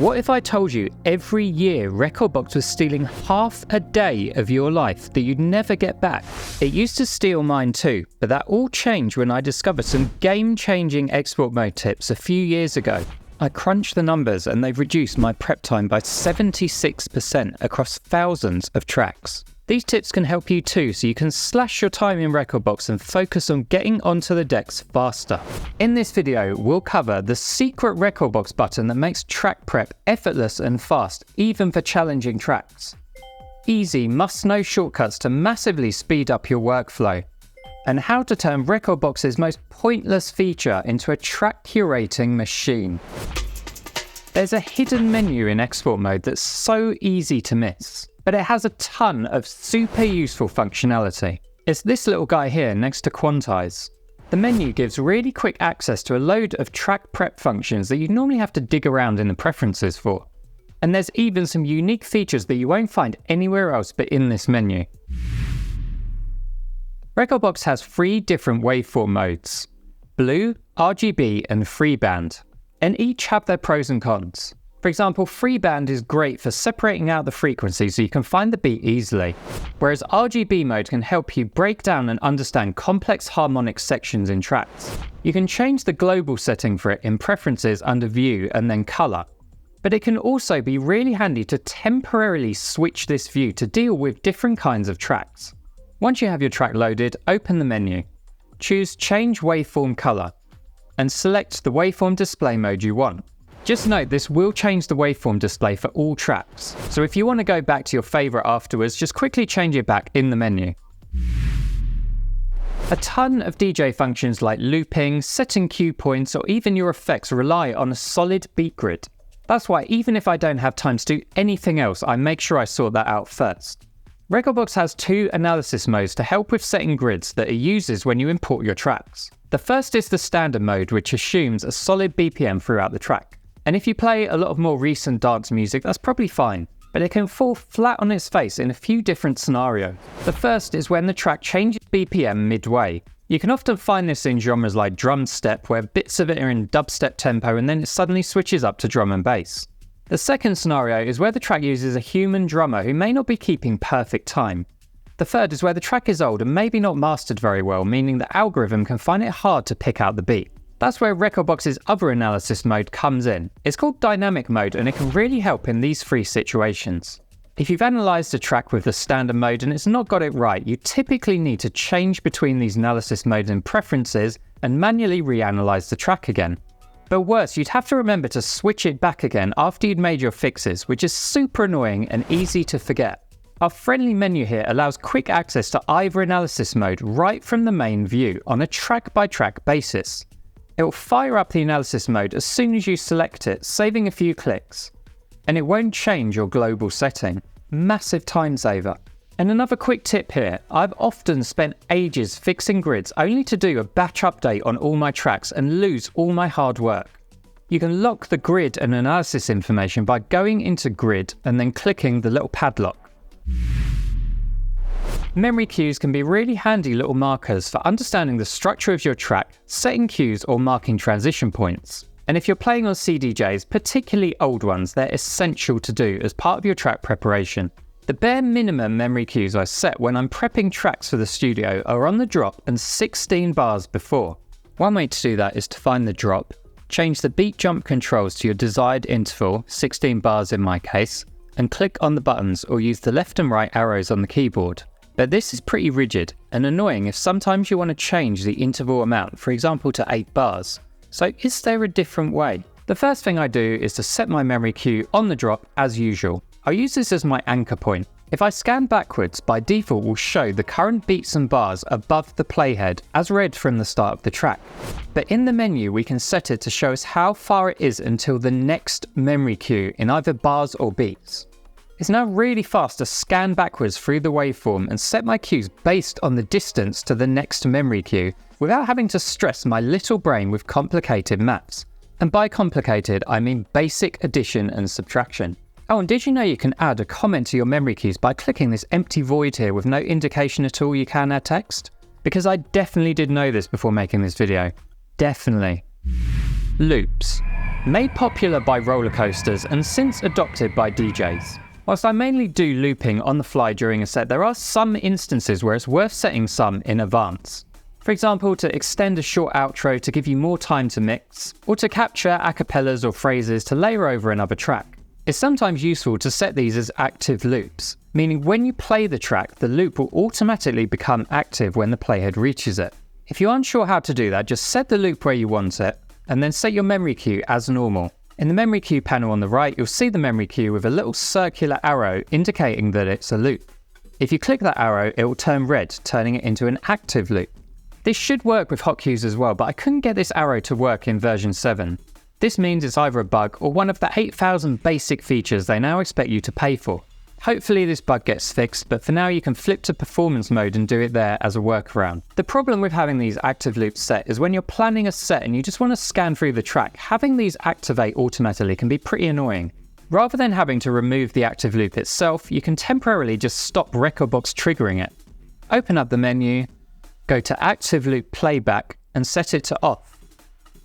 What if I told you every year Rekordbox was stealing half a day of your life that you'd never get back? It used to steal mine too, but that all changed when I discovered some game-changing export mode tips a few years ago. I crunched the numbers and they've reduced my prep time by 76% across thousands of tracks. These tips can help you too, so you can slash your time in Rekordbox and focus on getting onto the decks faster. In this video, we'll cover the secret Rekordbox button that makes track prep effortless and fast, even for challenging tracks. Easy, must-know shortcuts to massively speed up your workflow. And how to turn Rekordbox's most pointless feature into a track curating machine. There's a hidden menu in export mode that's so easy to miss, but it has a ton of super useful functionality. It's this little guy here next to quantize. The menu gives really quick access to a load of track prep functions that you'd normally have to dig around in the preferences for. And there's even some unique features that you won't find anywhere else but in this menu. Rekordbox has 3 different waveform modes: blue, RGB and freeband, and each have their pros and cons. For example, freeband is great for separating out the frequency so you can find the beat easily, whereas RGB mode can help you break down and understand complex harmonic sections in tracks. You can change the global setting for it in preferences under view and then color, but it can also be really handy to temporarily switch this view to deal with different kinds of tracks. Once you have your track loaded, open the menu, choose Change Waveform Color, and select the waveform display mode you want. Just note this will change the waveform display for all tracks, so if you want to go back to your favorite afterwards, just quickly change it back in the menu. A ton of DJ functions like looping, setting cue points, or even your effects rely on a solid beat grid. That's why even if I don't have time to do anything else, I make sure I sort that out first. Rekordbox has 2 analysis modes to help with setting grids that it uses when you import your tracks. The first is the standard mode, which assumes a solid BPM throughout the track. And if you play a lot of more recent dance music, that's probably fine, but it can fall flat on its face in a few different scenarios. The first is when the track changes BPM midway. You can often find this in genres like drum step, where bits of it are in dubstep tempo and then it suddenly switches up to drum and bass. The second scenario is where the track uses a human drummer who may not be keeping perfect time. The third is where the track is old and maybe not mastered very well, meaning the algorithm can find it hard to pick out the beat. That's where Rekordbox's other analysis mode comes in. It's called dynamic mode and it can really help in these 3 situations. If you've analysed a track with the standard mode and it's not got it right, you typically need to change between these analysis modes and preferences and manually reanalyze the track again. But worse, you'd have to remember to switch it back again after you'd made your fixes, which is super annoying and easy to forget. Our friendly menu here allows quick access to either analysis mode right from the main view on a track-by-track basis. It will fire up the analysis mode as soon as you select it, saving a few clicks. And it won't change your global setting. Massive time saver. And another quick tip here, I've often spent ages fixing grids only to do a batch update on all my tracks and lose all my hard work. You can lock the grid and analysis information by going into grid and then clicking the little padlock. Memory cues can be really handy little markers for understanding the structure of your track, setting cues or marking transition points. And if you're playing on CDJs, particularly old ones, they're essential to do as part of your track preparation. The bare minimum memory cues I set when I'm prepping tracks for the studio are on the drop and 16 bars before. One way to do that is to find the drop, change the beat jump controls to your desired interval, 16 bars in my case, and click on the buttons or use the left and right arrows on the keyboard. But this is pretty rigid and annoying if sometimes you want to change the interval amount, for example to 8 bars. So is there a different way? The first thing I do is to set my memory cue on the drop as usual. I'll use this as my anchor point. If I scan backwards, by default will show the current beats and bars above the playhead as read from the start of the track. But in the menu we can set it to show us how far it is until the next memory cue in either bars or beats. It's now really fast to scan backwards through the waveform and set my cues based on the distance to the next memory cue without having to stress my little brain with complicated maths. And by complicated, I mean basic addition and subtraction. Oh, and did you know you can add a comment to your memory cues by clicking this empty void here with no indication at all you can add text? Because I definitely did know this before making this video. Definitely. Loops. Made popular by roller coasters and since adopted by DJs. Whilst I mainly do looping on the fly during a set, there are some instances where it's worth setting some in advance. For example, to extend a short outro to give you more time to mix, or to capture acapellas or phrases to layer over another track. It's sometimes useful to set these as active loops, meaning when you play the track, the loop will automatically become active when the playhead reaches it. If you're unsure how to do that, just set the loop where you want it, and then set your memory queue as normal. In the memory queue panel on the right, you'll see the memory queue with a little circular arrow indicating that it's a loop. If you click that arrow, it will turn red, turning it into an active loop. This should work with hotkeys as well, but I couldn't get this arrow to work in version 7. This means it's either a bug or one of the 8,000 basic features they now expect you to pay for. Hopefully this bug gets fixed, but for now you can flip to performance mode and do it there as a workaround. The problem with having these active loops set is when you're planning a set and you just want to scan through the track, having these activate automatically can be pretty annoying. Rather than having to remove the active loop itself, you can temporarily just stop Rekordbox triggering it. Open up the menu, go to Active Loop Playback and set it to off.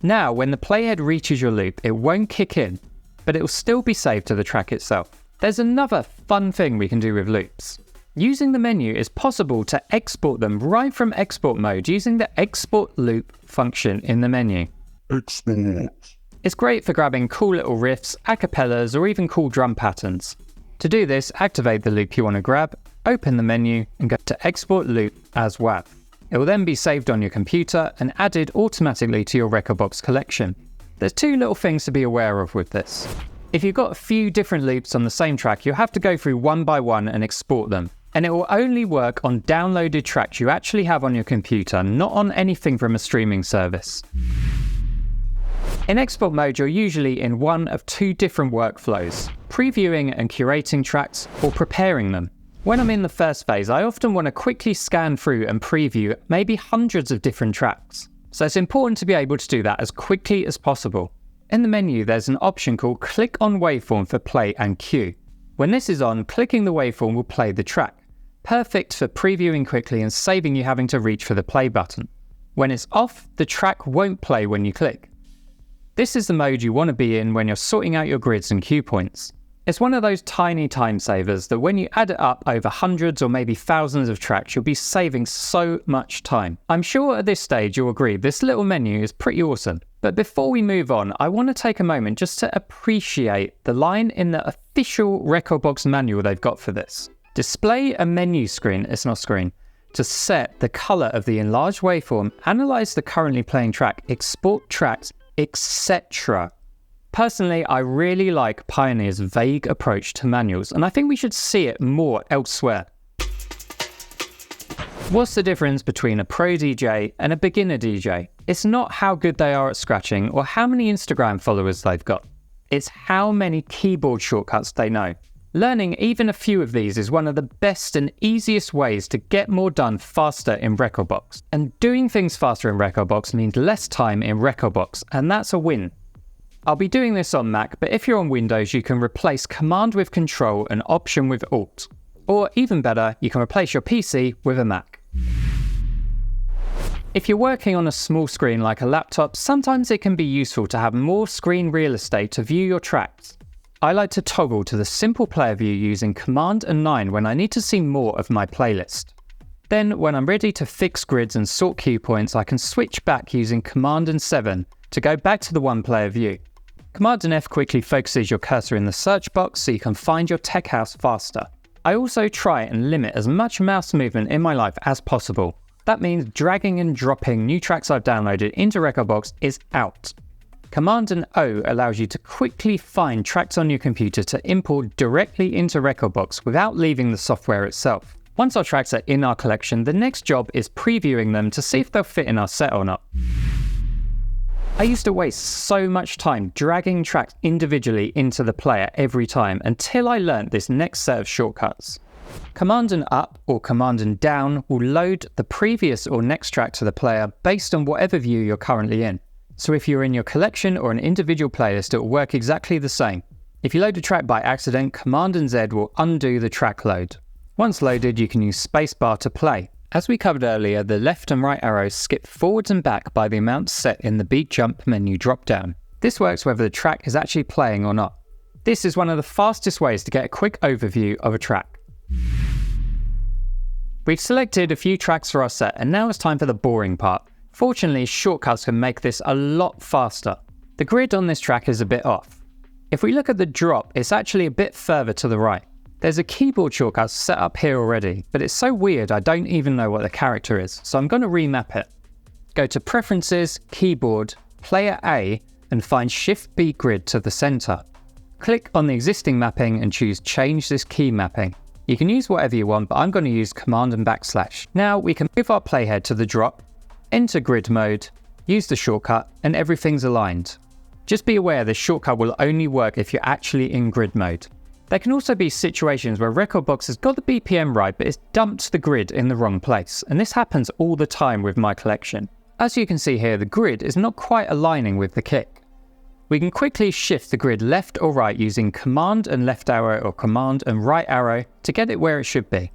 Now when the playhead reaches your loop, it won't kick in, but it will still be saved to the track itself. There's another fun thing we can do with loops. Using the menu, it's possible to export them right from export mode using the export loop function in the menu. Export. It's great for grabbing cool little riffs, acapellas, or even cool drum patterns. To do this, activate the loop you want to grab, open the menu, and go to Export Loop as WAV. It will then be saved on your computer and added automatically to your Rekordbox collection. There's two little things to be aware of with this. If you've got a few different loops on the same track, you'll have to go through one by one and export them. And it will only work on downloaded tracks you actually have on your computer, not on anything from a streaming service. In export mode, you're usually in one of two different workflows, previewing and curating tracks or preparing them. When I'm in the first phase, I often want to quickly scan through and preview maybe hundreds of different tracks. So it's important to be able to do that as quickly as possible. In the menu, there's an option called Click on Waveform for play and cue. When this is on, clicking the waveform will play the track. Perfect for previewing quickly and saving you having to reach for the play button. When it's off, the track won't play when you click. This is the mode you want to be in when you're sorting out your grids and cue points. It's one of those tiny time savers that when you add it up over hundreds or maybe thousands of tracks, you'll be saving so much time. I'm sure at this stage you'll agree this little menu is pretty awesome. But before we move on, I want to take a moment just to appreciate the line in the official Rekordbox manual they've got for this. Display a menu screen, it's not screen, to set the color of the enlarged waveform, analyze the currently playing track, export tracks, etc. Personally, I really like Pioneer's vague approach to manuals, and I think we should see it more elsewhere. What's the difference between a pro DJ and a beginner DJ? It's not how good they are at scratching or how many Instagram followers they've got. It's how many keyboard shortcuts they know. Learning even a few of these is one of the best and easiest ways to get more done faster in Rekordbox. And doing things faster in Rekordbox means less time in Rekordbox, and that's a win. I'll be doing this on Mac, but if you're on Windows, you can replace Command with Control and Option with Alt. Or even better, you can replace your PC with a Mac. If you're working on a small screen like a laptop, sometimes it can be useful to have more screen real estate to view your tracks. I like to toggle to the simple player view using Command and 9 when I need to see more of my playlist. Then, when I'm ready to fix grids and sort cue points, I can switch back using Command and 7 to go back to the one player view. Command and F quickly focuses your cursor in the search box so you can find your tech house faster. I also try and limit as much mouse movement in my life as possible. That means dragging and dropping new tracks I've downloaded into Rekordbox is out. Command and O allows you to quickly find tracks on your computer to import directly into Rekordbox without leaving the software itself. Once our tracks are in our collection, the next job is previewing them to see if they'll fit in our set or not. I used to waste so much time dragging tracks individually into the player every time until I learned this next set of shortcuts. Command and up or Command and down will load the previous or next track to the player based on whatever view you're currently in. So if you're in your collection or an individual playlist, it will work exactly the same. If you load a track by accident, Command and Z will undo the track load. Once loaded, you can use spacebar to play. As we covered earlier, the left and right arrows skip forwards and back by the amount set in the beat jump menu dropdown. This works whether the track is actually playing or not. This is one of the fastest ways to get a quick overview of a track. We've selected a few tracks for our set, and now it's time for the boring part. Fortunately, shortcuts can make this a lot faster. The grid on this track is a bit off. If we look at the drop, it's actually a bit further to the right. There's a keyboard shortcut set up here already, but it's so weird I don't even know what the character is, so I'm going to remap it. Go to Preferences, Keyboard, Player A, and find Shift B Grid to the center. Click on the existing mapping and choose Change this key mapping. You can use whatever you want, but I'm going to use Command and \. Now we can move our playhead to the drop, enter grid mode, use the shortcut, and everything's aligned. Just be aware this shortcut will only work if you're actually in grid mode. There can also be situations where Rekordbox has got the BPM right, but it's dumped the grid in the wrong place, and this happens all the time with my collection. As you can see here, the grid is not quite aligning with the kick. We can quickly shift the grid left or right using Command and left arrow or Command and right arrow to get it where it should be.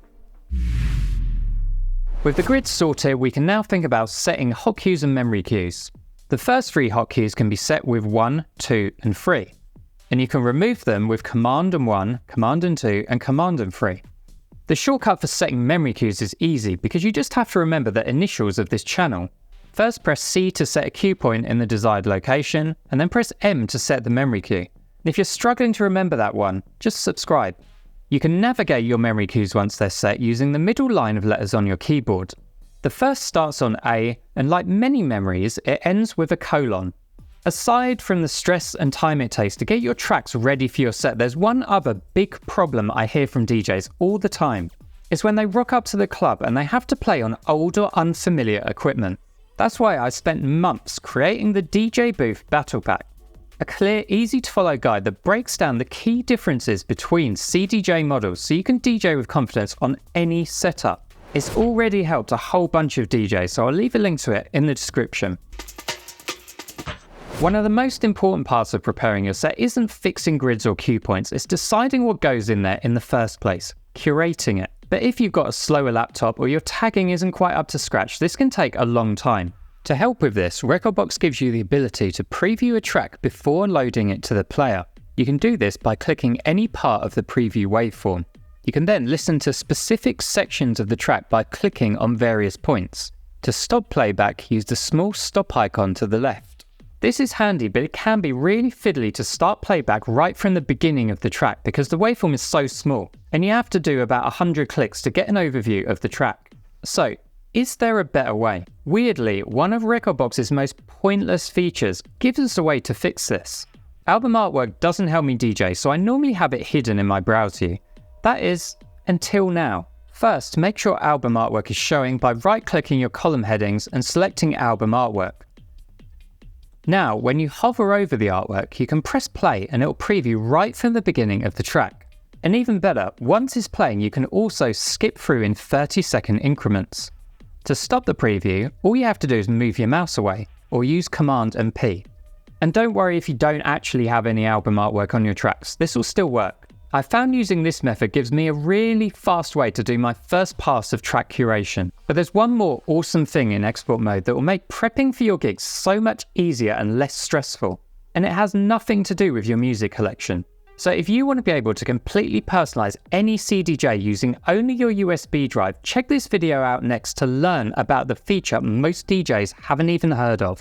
With the grid sorted, we can now think about setting hotkeys and memory cues. The first 3 hotkeys can be set with 1, 2, and 3. And you can remove them with Command and 1, Command and 2, and Command and 3. The shortcut for setting memory cues is easy because you just have to remember the initials of this channel. First press C to set a cue point in the desired location, and then press M to set the memory cue. And if you're struggling to remember that one, just subscribe. You can navigate your memory cues once they're set using the middle line of letters on your keyboard. The first starts on A, and like many memories, it ends with a colon. Aside from the stress and time it takes to get your tracks ready for your set, there's one other big problem I hear from DJs all the time. It's when they rock up to the club and they have to play on old or unfamiliar equipment. That's why I spent months creating the DJ Booth Battle Pack. A clear, easy to follow guide that breaks down the key differences between CDJ models so you can DJ with confidence on any setup. It's already helped a whole bunch of DJs, so I'll leave a link to it in the description. One of the most important parts of preparing your set isn't fixing grids or cue points, it's deciding what goes in there in the first place, curating it. But if you've got a slower laptop or your tagging isn't quite up to scratch, this can take a long time. To help with this, Rekordbox gives you the ability to preview a track before loading it to the player. You can do this by clicking any part of the preview waveform. You can then listen to specific sections of the track by clicking on various points. To stop playback, use the small stop icon to the left. This is handy, but it can be really fiddly to start playback right from the beginning of the track because the waveform is so small, and you have to do about 100 clicks to get an overview of the track. So, is there a better way? Weirdly, one of Rekordbox's most pointless features gives us a way to fix this. Album artwork doesn't help me DJ, so I normally have it hidden in my browse view. That is, until now. First, make sure album artwork is showing by right-clicking your column headings and selecting album artwork. Now, when you hover over the artwork, you can press play and it'll preview right from the beginning of the track. And even better, once it's playing, you can also skip through in 30-second increments. To stop the preview, all you have to do is move your mouse away, or use Command and P. And don't worry if you don't actually have any album artwork on your tracks, this will still work. I found using this method gives me a really fast way to do my first pass of track curation. But there's one more awesome thing in export mode that will make prepping for your gigs so much easier and less stressful. And it has nothing to do with your music collection. So if you want to be able to completely personalize any CDJ using only your USB drive, check this video out next to learn about the feature most DJs haven't even heard of.